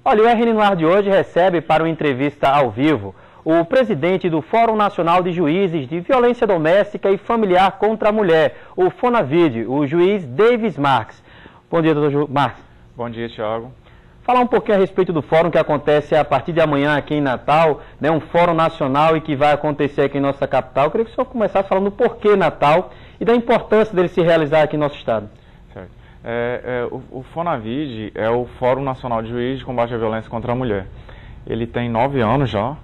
Olha, o RN no Ar de hoje recebe para uma entrevista ao vivo o presidente do Fórum Nacional de Juízes de Violência Doméstica e Familiar contra a Mulher, o FONAVID, o juiz Davis Marques. Bom dia, doutor Marques. Bom dia, Thiago. Falar um pouquinho a respeito do fórum que acontece a partir de amanhã aqui em Natal, né, um fórum nacional e que vai acontecer aqui em nossa capital. Eu queria que o senhor começasse falando do porquê Natal e da importância dele se realizar aqui em nosso estado. Certo. O FONAVID é o Fórum Nacional de Juízes de Combate à Violência contra a Mulher. Ele tem 9 anos já.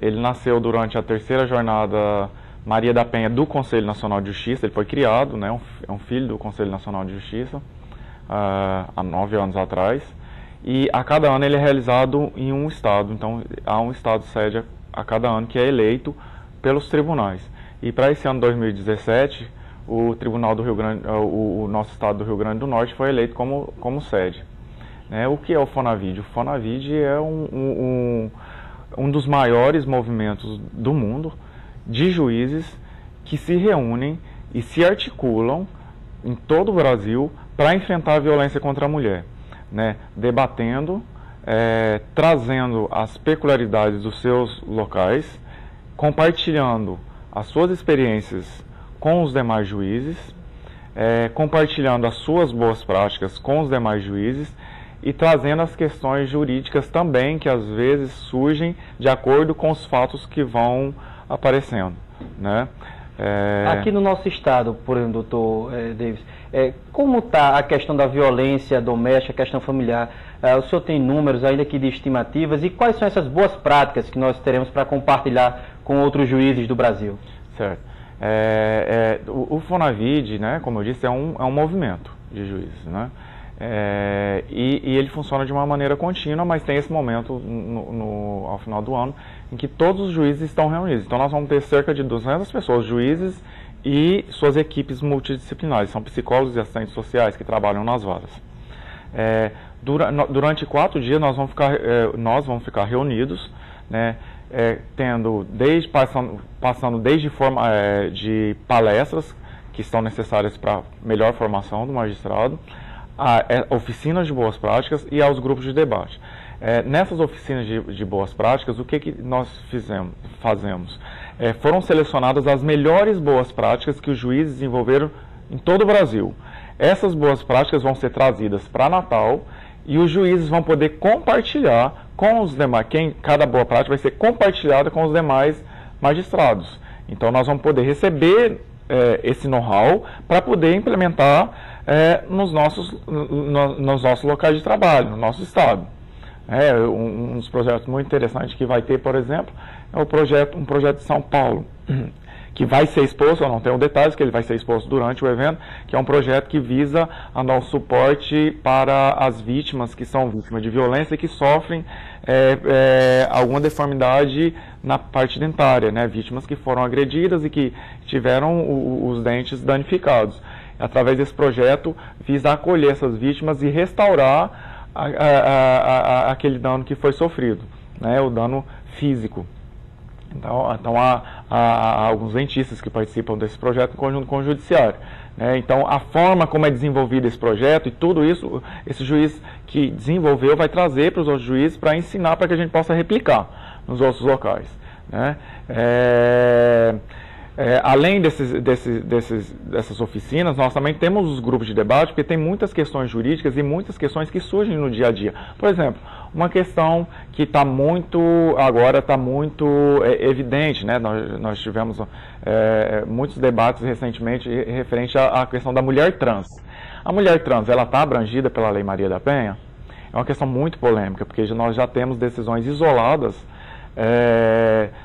Ele nasceu durante a terceira jornada Maria da Penha do Conselho Nacional de Justiça. Ele foi criado, né, é um filho do Conselho Nacional de Justiça, há 9 anos atrás. E a cada ano ele é realizado em um estado. Então há um estado sede a cada ano que é eleito pelos tribunais. E para esse ano 2017, o Tribunal do Rio Grande, o nosso estado do Rio Grande do Norte foi eleito como sede. O que é o FONAVID? O FONAVID é um dos maiores movimentos do mundo de juízes que se reúnem e se articulam em todo o Brasil para enfrentar a violência contra a mulher, debatendo, trazendo as peculiaridades dos seus locais, compartilhando as suas experiências com os demais juízes, compartilhando as suas boas práticas com os demais juízes e trazendo as questões jurídicas também que às vezes surgem de acordo com os fatos que vão aparecendo, Aqui no nosso estado, por exemplo, doutor Davis, como está a questão da violência doméstica, a questão familiar? O senhor tem números ainda aqui de estimativas e quais são essas boas práticas que nós teremos para compartilhar com outros juízes do Brasil? Certo. O FONAVID, como eu disse, é um movimento de juízes, e ele funciona de uma maneira contínua, mas tem esse momento ao final do ano em que todos os juízes estão reunidos. Então nós vamos ter cerca de 200 pessoas, juízes e suas equipes multidisciplinares, são psicólogos e assistentes sociais que trabalham nas varas. Durante 4 dias nós vamos ficar reunidos, passando desde forma de palestras que estão necessárias para melhor formação do magistrado, a oficinas de boas práticas e aos grupos de debate. Nessas oficinas de boas práticas, o que nós fazemos? Foram selecionadas as melhores boas práticas que os juízes desenvolveram em todo o Brasil. Essas boas práticas vão ser trazidas para Natal e os juízes vão poder compartilhar com os demais. Cada boa prática vai ser compartilhada com os demais magistrados. Então nós vamos poder receber esse know-how para poder implementar nos nossos locais de trabalho, no nosso estado. Um dos projetos muito interessantes que vai ter, por exemplo, é um projeto de São Paulo, que vai ser exposto, eu não tenho detalhes, que ele vai ser exposto durante o evento, que é um projeto que visa a dar um suporte para as vítimas que são vítimas de violência e que sofrem alguma deformidade na parte dentária, vítimas que foram agredidas e que tiveram os dentes danificados. Através desse projeto, visa acolher essas vítimas e restaurar aquele dano que foi sofrido, o dano físico. Então há alguns dentistas que participam desse projeto em conjunto com o judiciário. Então a forma como é desenvolvido esse projeto e tudo isso, esse juiz que desenvolveu vai trazer para os outros juízes para ensinar para que a gente possa replicar nos outros locais. Além dessas oficinas, nós também temos os grupos de debate, porque tem muitas questões jurídicas e muitas questões que surgem no dia a dia. Por exemplo, uma questão que agora está muito evidente, nós tivemos muitos debates recentemente referente à questão da mulher trans. A mulher trans, ela está abrangida pela Lei Maria da Penha? É uma questão muito polêmica, porque nós já temos decisões isoladas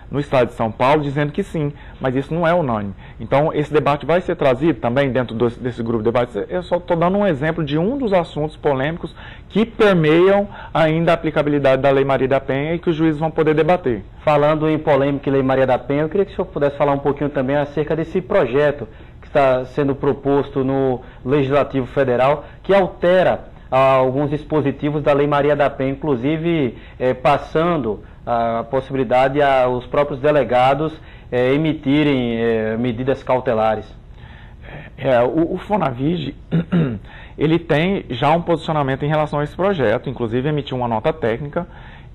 no estado de São Paulo dizendo que sim, mas isso não é unânime. Então esse debate vai ser trazido também dentro desse grupo de debate. Eu só estou dando um exemplo de um dos assuntos polêmicos que permeiam ainda a aplicabilidade da Lei Maria da Penha e que os juízes vão poder debater. Falando em polêmica e Lei Maria da Penha, eu queria que o senhor pudesse falar um pouquinho também acerca desse projeto que está sendo proposto no Legislativo Federal, que altera alguns dispositivos da Lei Maria da Penha, inclusive passando a possibilidade aos próprios delegados emitirem medidas cautelares. O FONAVID ele tem já um posicionamento em relação a esse projeto, inclusive emitiu uma nota técnica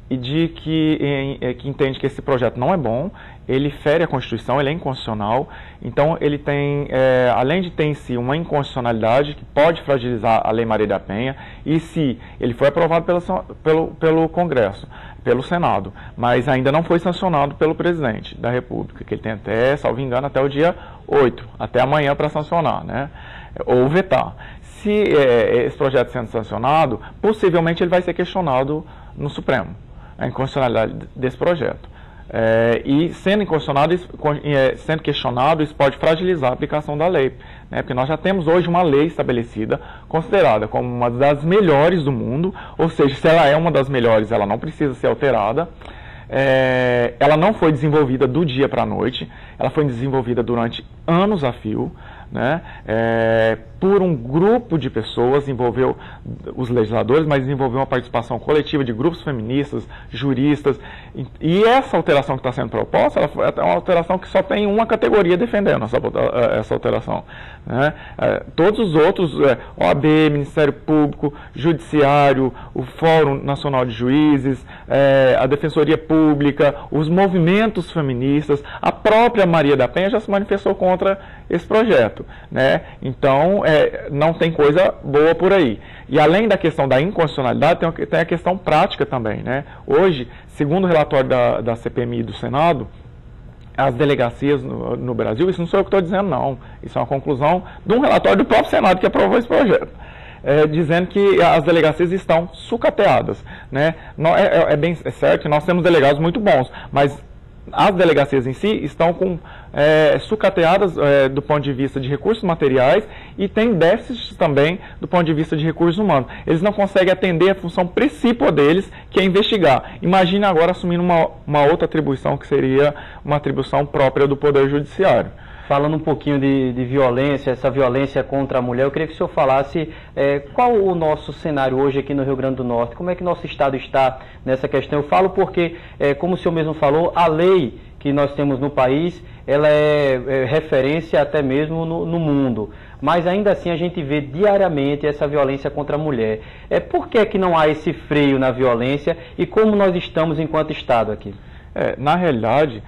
e que entende que esse projeto não é bom, ele fere a Constituição, ele é inconstitucional, então ele tem, além de ter em si uma inconstitucionalidade que pode fragilizar a Lei Maria da Penha, e se ele foi aprovado pelo Congresso, pelo Senado, mas ainda não foi sancionado pelo presidente da República, que ele tem até, salvo engano, até o dia 8, até amanhã para sancionar, né? Ou vetar. Se esse projeto sendo sancionado, possivelmente ele vai ser questionado no Supremo, a inconstitucionalidade desse projeto. E sendo inconstitucionado, sendo questionado, isso pode fragilizar a aplicação da lei, né? Porque nós já temos hoje uma lei estabelecida, considerada como uma das melhores do mundo, ou seja, se ela é uma das melhores, ela não precisa ser alterada. Ela não foi desenvolvida do dia para a noite, ela foi desenvolvida durante anos a fio, né? Por um grupo de pessoas, envolveu os legisladores, mas envolveu uma participação coletiva de grupos feministas, juristas, e essa alteração que está sendo proposta, é uma alteração que só tem uma categoria defendendo essa alteração, né? Todos os outros, OAB, Ministério Público, Judiciário, o Fórum Nacional de Juízes, a Defensoria Pública, os movimentos feministas, a própria Maria da Penha já se manifestou contra esse projeto, né? Então, não tem coisa boa por aí. E além da questão da inconstitucionalidade, tem a questão prática também, né? Hoje, segundo o relatório da CPMI do Senado, as delegacias no Brasil, isso não sou eu que estou dizendo, não. Isso é uma conclusão de um relatório do próprio Senado que aprovou esse projeto. Dizendo que as delegacias estão sucateadas, né? É certo que nós temos delegados muito bons, mas as delegacias em si estão sucateadas do ponto de vista de recursos materiais e tem déficits também do ponto de vista de recursos humanos. Eles não conseguem atender a função principal deles, que é investigar. Imagine agora assumindo uma outra atribuição, que seria uma atribuição própria do Poder Judiciário. Falando um pouquinho de violência, essa violência contra a mulher, eu queria que o senhor falasse qual o nosso cenário hoje aqui no Rio Grande do Norte, como é que nosso estado está nessa questão. Eu falo porque, como o senhor mesmo falou, a lei que nós temos no país, ela é referência até mesmo no mundo, mas ainda assim a gente vê diariamente essa violência contra a mulher. Por que não há esse freio na violência e como nós estamos enquanto Estado aqui? Na realidade,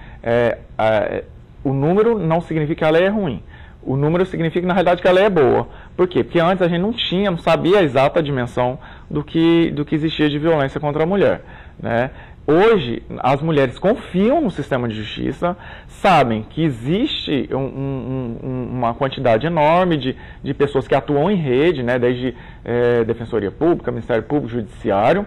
o número não significa que a lei é ruim. O número significa, na realidade, que a lei é boa. Por quê? Porque antes a gente não sabia a exata dimensão do que existia de violência contra a mulher, né? Hoje, as mulheres confiam no sistema de justiça, sabem que existe uma quantidade enorme de pessoas que atuam em rede, né? Desde Defensoria Pública, Ministério Público, Judiciário,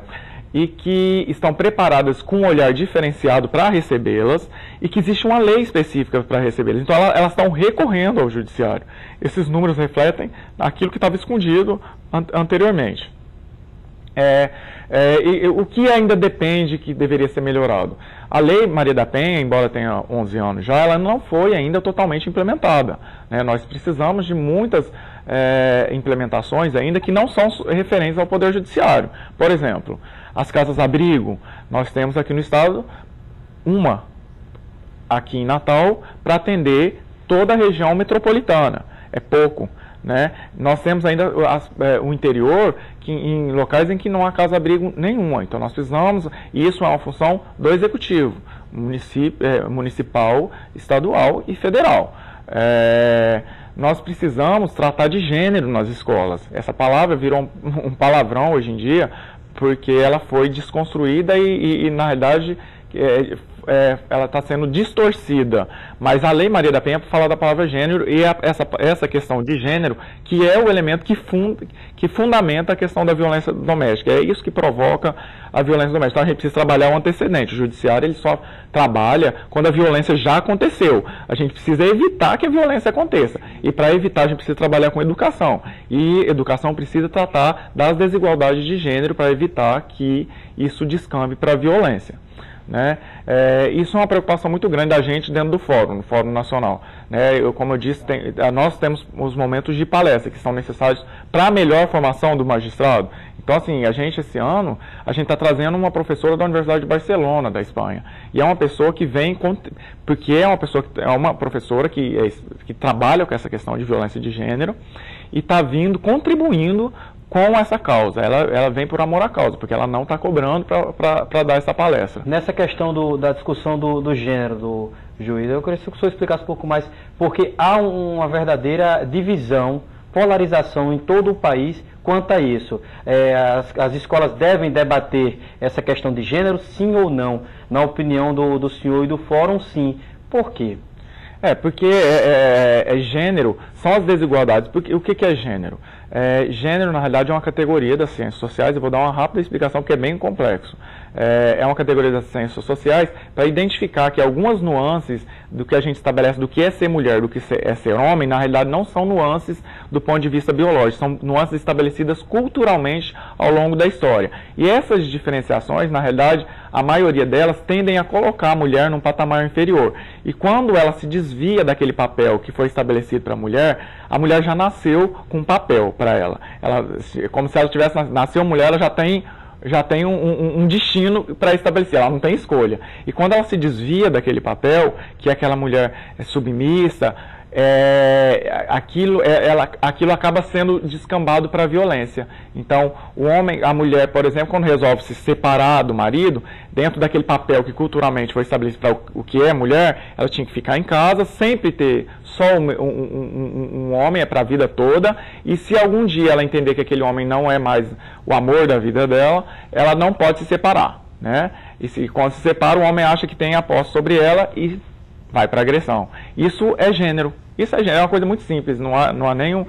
e que estão preparadas com um olhar diferenciado para recebê-las e que existe uma lei específica para recebê-las. Então, elas estão recorrendo ao judiciário. Esses números refletem aquilo que estava escondido anteriormente. O que ainda depende que deveria ser melhorado? A Lei Maria da Penha, embora tenha 11 anos já, ela não foi ainda totalmente implementada, né? Nós precisamos de muitas implementações ainda que não são referentes ao Poder Judiciário. Por exemplo, as casas-abrigo, nós temos aqui no estado uma aqui em Natal para atender toda a região metropolitana. É pouco, né? Nós temos ainda o interior em locais em que não há casa-abrigo nenhuma. Então nós precisamos, e isso é uma função do Executivo, municipal, estadual e federal. Nós precisamos tratar de gênero nas escolas. Essa palavra virou um palavrão hoje em dia, porque ela foi desconstruída e na realidade, ela está sendo distorcida. Mas a Lei Maria da Penha fala da palavra gênero e essa questão de gênero, que é o elemento que fundamenta a questão da violência doméstica. É isso que provoca a violência doméstica. Então a gente precisa trabalhar o antecedente. O judiciário ele só trabalha quando a violência já aconteceu. A gente precisa evitar que a violência aconteça. E para evitar a gente precisa trabalhar com educação. E educação precisa tratar das desigualdades de gênero para evitar que isso descambe para a violência, né? Isso é uma preocupação muito grande da gente dentro do Fórum, no Fórum Nacional, né? Como eu disse, nós temos os momentos de palestra que são necessários para a melhor formação do magistrado. Então, assim, esse ano, a gente está trazendo uma professora da Universidade de Barcelona, da Espanha. E é uma pessoa que vem, porque é uma professora que trabalha com essa questão de violência de gênero e está vindo, contribuindo com essa causa. Ela vem por amor à causa, porque ela não está cobrando para dar essa palestra. Nessa questão da discussão do gênero, do juiz, eu queria que o senhor explicasse um pouco mais, porque há uma verdadeira divisão, polarização em todo o país quanto a isso. As escolas devem debater essa questão de gênero, sim ou não? Na opinião do senhor e do fórum, sim. Por quê? Porque gênero são as desigualdades. Porque, o que é gênero? Gênero, na realidade, é uma categoria das ciências sociais. Eu vou dar uma rápida explicação, porque é bem complexo. É uma categoria das ciências sociais para identificar que algumas nuances do que a gente estabelece do que é ser mulher, do que é ser homem, na realidade não são nuances do ponto de vista biológico, são nuances estabelecidas culturalmente ao longo da história. E essas diferenciações, na realidade, a maioria delas tendem a colocar a mulher num patamar inferior. E quando ela se desvia daquele papel que foi estabelecido para a mulher já nasceu com um papel para ela. Como se ela tivesse nasceu mulher, ela já tem um destino para estabelecer, ela não tem escolha. E quando ela se desvia daquele papel, que aquela mulher é submissa, aquilo acaba sendo descambado para a violência. Então, a mulher, por exemplo, quando resolve se separar do marido, dentro daquele papel que culturalmente foi estabelecido para o que é mulher, ela tinha que ficar em casa, sempre ter só um homem, para a vida toda, e se algum dia ela entender que aquele homem não é mais o amor da vida dela, ela não pode se separar, né? E quando se separa, o homem acha que tem a posse sobre ela e vai para agressão. Isso é gênero. Isso é gênero, é uma coisa muito simples, não há nenhum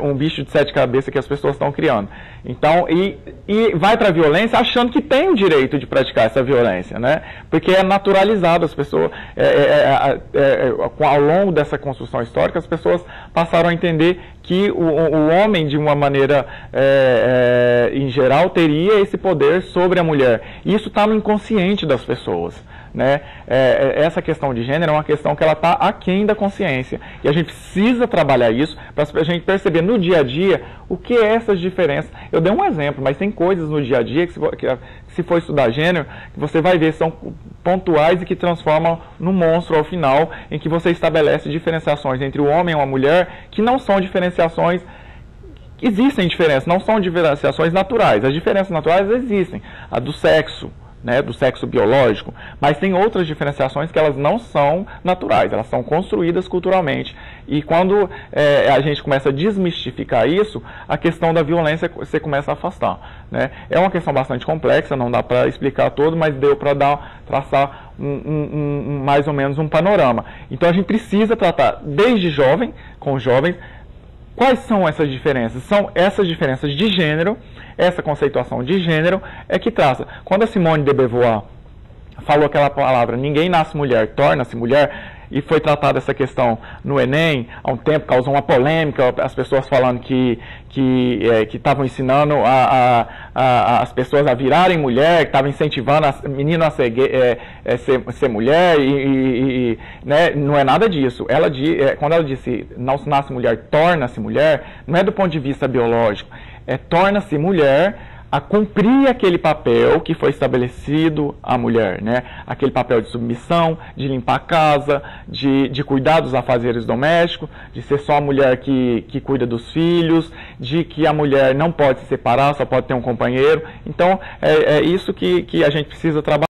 um bicho de 7 cabeças que as pessoas estão criando. Então, e vai para a violência achando que tem o direito de praticar essa violência, né? Porque é naturalizado, as pessoas, ao longo dessa construção histórica, as pessoas passaram a entender que o homem, de uma maneira, em geral, teria esse poder sobre a mulher. E isso está no inconsciente das pessoas. Né? Essa questão de gênero é uma questão que ela está aquém da consciência. E a gente precisa trabalhar isso para a gente perceber no dia a dia o que é essas diferenças. Eu dei um exemplo, mas tem coisas no dia a dia que se for estudar gênero, que você vai ver são pontuais e que transformam num monstro ao final, em que você estabelece diferenciações entre o homem e a mulher que não são diferenciações. Existem diferenças, não são diferenciações naturais. As diferenças naturais existem. A do sexo, né, do sexo biológico, mas tem outras diferenciações que elas não são naturais, elas são construídas culturalmente. E quando a gente começa a desmistificar isso, a questão da violência você começa a afastar. Né? É uma questão bastante complexa, não dá para explicar todo, mas deu para traçar mais ou menos um panorama. Então a gente precisa tratar desde jovem, com os jovens, quais são essas diferenças? São essas diferenças de gênero. Essa conceituação de gênero é que traça. Quando a Simone de Beauvoir falou aquela palavra, ninguém nasce mulher, torna-se mulher, e foi tratada essa questão no Enem, há um tempo causou uma polêmica, as pessoas falando que estavam ensinando as pessoas a virarem mulher, que estavam incentivando a menina a ser mulher, né, não é nada disso. Quando ela disse, não se nasce mulher, torna-se mulher, não é do ponto de vista biológico, torna-se mulher a cumprir aquele papel que foi estabelecido à mulher, né? Aquele papel de submissão, de limpar a casa, de cuidar dos afazeres domésticos, de ser só a mulher que cuida dos filhos, de que a mulher não pode se separar, só pode ter um companheiro. Então, é isso que a gente precisa trabalhar.